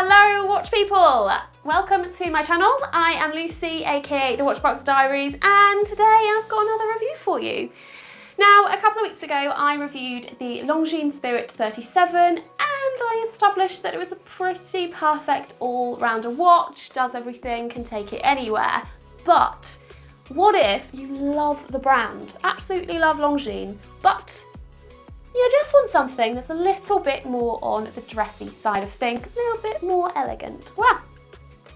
Hello watch people! Welcome to my channel. I am Lucy, aka The Watchbox Diaries, and today I've got another review for you. Now, a couple of weeks ago I reviewed the Longines Spirit 37 and I established that it was a pretty perfect all-rounder watch, does everything, can take it anywhere. But what if you love the brand, absolutely love Longines, but you just want something that's a little bit more on the dressy side of things, a little bit more elegant? Well,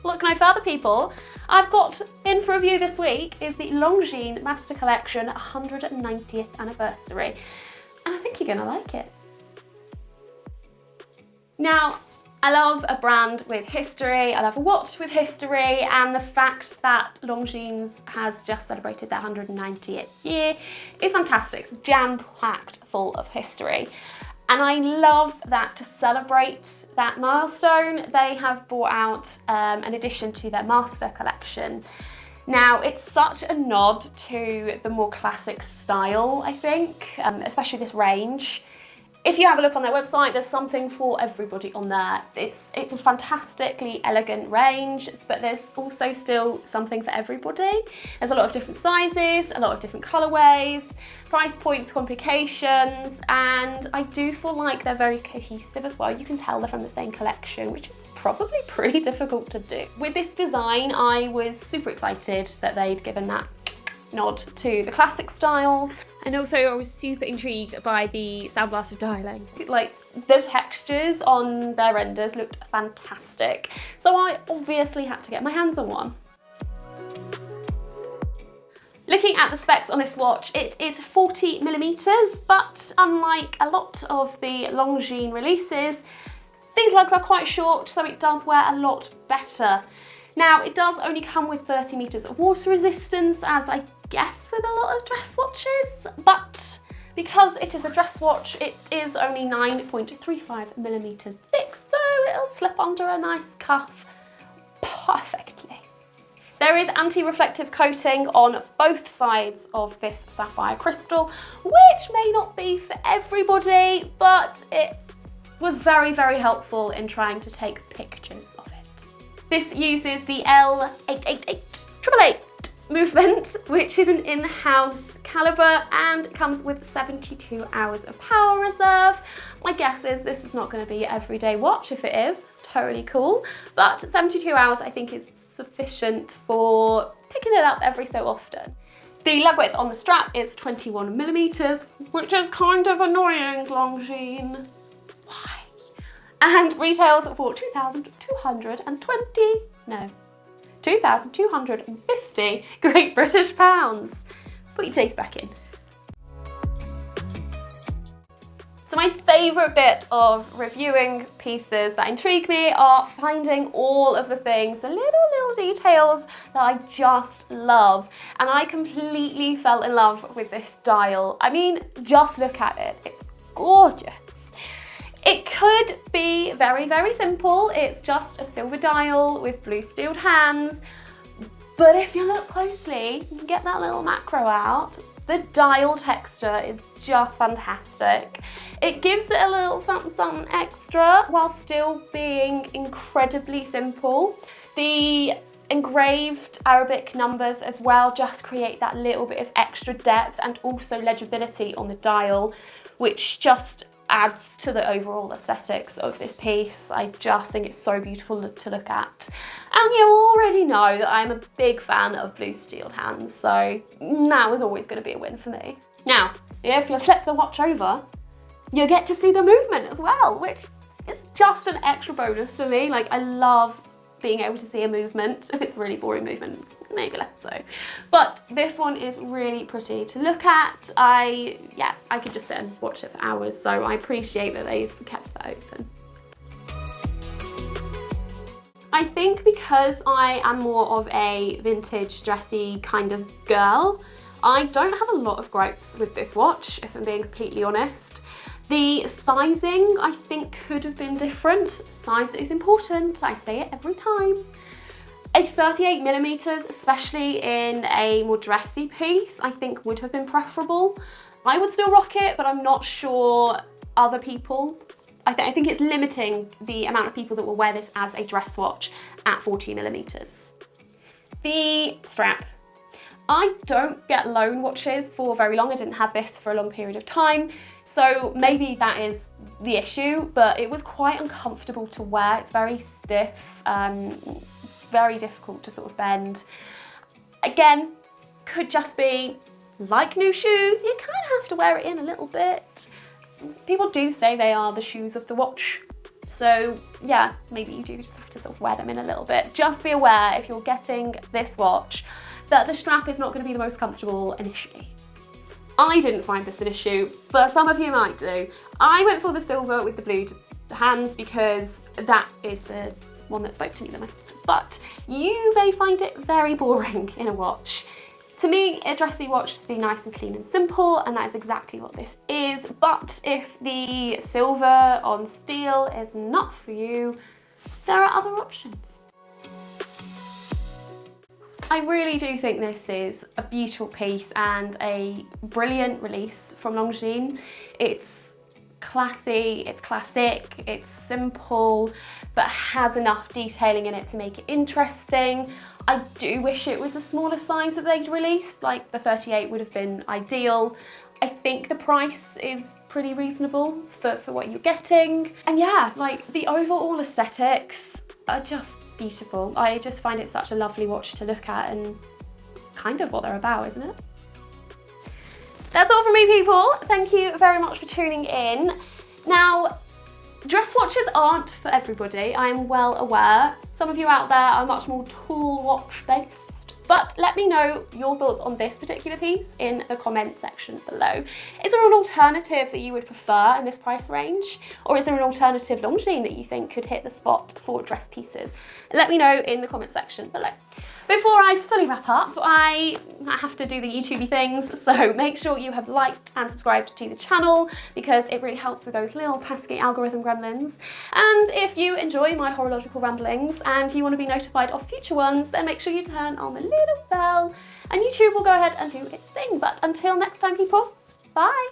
look no further people. I've got in for review this week is the Longines Master Collection 190th anniversary. And I think you're gonna like it. Now, I love a brand with history, I love a watch with history, and the fact that Longines has just celebrated their 190th year is fantastic. It's jam-packed full of history. And I love that to celebrate that milestone, they have brought out an addition to their Master Collection. Now, it's such a nod to the more classic style, I think, especially this range. If you have a look on their website, there's something for everybody on there. It's a fantastically elegant range, but there's also still something for everybody. There's a lot of different sizes, a lot of different colorways, price points, complications, and I do feel like they're very cohesive as well. You can tell they're from the same collection, which is probably pretty difficult to do. With this design, I was super excited that they'd given that nod to the classic styles, and also I was super intrigued by the Sound Blaster dialing. Like, the textures on their renders looked fantastic, so I obviously had to get my hands on one. Looking at the specs on this watch, it is 40mm, but unlike a lot of the Longines releases, these lugs are quite short, so it does wear a lot better. Now, it does only come with 30 meters of water resistance, as I guess with a lot of dress watches, but because it is a dress watch, it is only 9.35mm thick, so it'll slip under a nice cuff perfectly. There is anti-reflective coating on both sides of this sapphire crystal, which may not be for everybody, but it was very, very helpful in trying to take pictures of it. This uses the L888888 movement, which is an in-house caliber and comes with 72 hours of power reserve. My guess is this is not going to be your everyday watch. If it is, totally cool, but 72 hours I think is sufficient for picking it up every so often. The leg width on the strap is 21mm, which is kind of annoying, Longines. Why? And retails for 2,250 Great British pounds. Put your teeth back in. So my favourite bit of reviewing pieces that intrigue me are finding all of the things, the little details that I just love. And I completely fell in love with this dial. I mean, just look at it, it's gorgeous. It could be very, very simple. It's just a silver dial with blue steeled hands. But if you look closely, you can get that little macro out. The dial texture is just fantastic. It gives it a little something extra while still being incredibly simple. The engraved Arabic numbers as well just create that little bit of extra depth and also legibility on the dial, which just adds to the overall aesthetics of this piece. I just think it's so beautiful to look at. And you already know that I'm a big fan of blue steeled hands, so that was always going to be a win for me. Now, if you flip the watch over, you get to see the movement as well, which is just an extra bonus for me. Like, I love being able to see a movement. If it's a really boring movement, maybe less so. But this one is really pretty to look at. I could just sit and watch it for hours, so I appreciate that they've kept that open. I think because I am more of a vintage dressy kind of girl, I don't have a lot of gripes with this watch, if I'm being completely honest. The sizing, I think, could have been different. Size is important, I say it every time. A 38mm, especially in a more dressy piece, I think would have been preferable. I would still rock it, but I'm not sure other people I think it's limiting the amount of people that will wear this as a dress watch at 40mm. The strap. I don't get loan watches for very long. I didn't have this for a long period of time, so maybe that is the issue, but it was quite uncomfortable to wear. It's very stiff, very difficult to sort of bend. Again, could just be like new shoes, you kind of have to wear it in a little bit. People do say they are the shoes of the watch. So yeah, maybe you do just have to sort of wear them in a little bit. Just be aware if you're getting this watch that the strap is not going to be the most comfortable initially. I didn't find this an issue, but some of you might do. I went for the silver with the blue hands because that is the one that spoke to me the most. But you may find it very boring in a watch. To me, a dressy watch should be nice and clean and simple, and that is exactly what this is. But if the silver on steel is not for you, there are other options. I really do think this is a beautiful piece and a brilliant release from Longines. It's classy, it's classic, it's simple, but has enough detailing in it to make it interesting. I do wish it was a smaller size that they'd released, like the 38 would have been ideal. I think the price is pretty reasonable for what you're getting. And yeah, like the overall aesthetics are just beautiful. I just find it such a lovely watch to look at, and it's kind of what they're about, isn't it? That's all from me, people. Thank you very much for tuning in. Now, dress watches aren't for everybody, I'm well aware. Some of you out there are much more tool watch based, but let me know your thoughts on this particular piece in the comment section below. Is there an alternative that you would prefer in this price range? Or is there an alternative Longines that you think could hit the spot for dress pieces? Let me know in the comment section below. Before I fully wrap up, I have to do the YouTubey things, so make sure you have liked and subscribed to the channel because it really helps with those little pesky algorithm gremlins. And if you enjoy my horological ramblings and you want to be notified of future ones, then make sure you turn on the little bell and YouTube will go ahead and do its thing. But until next time, people, bye!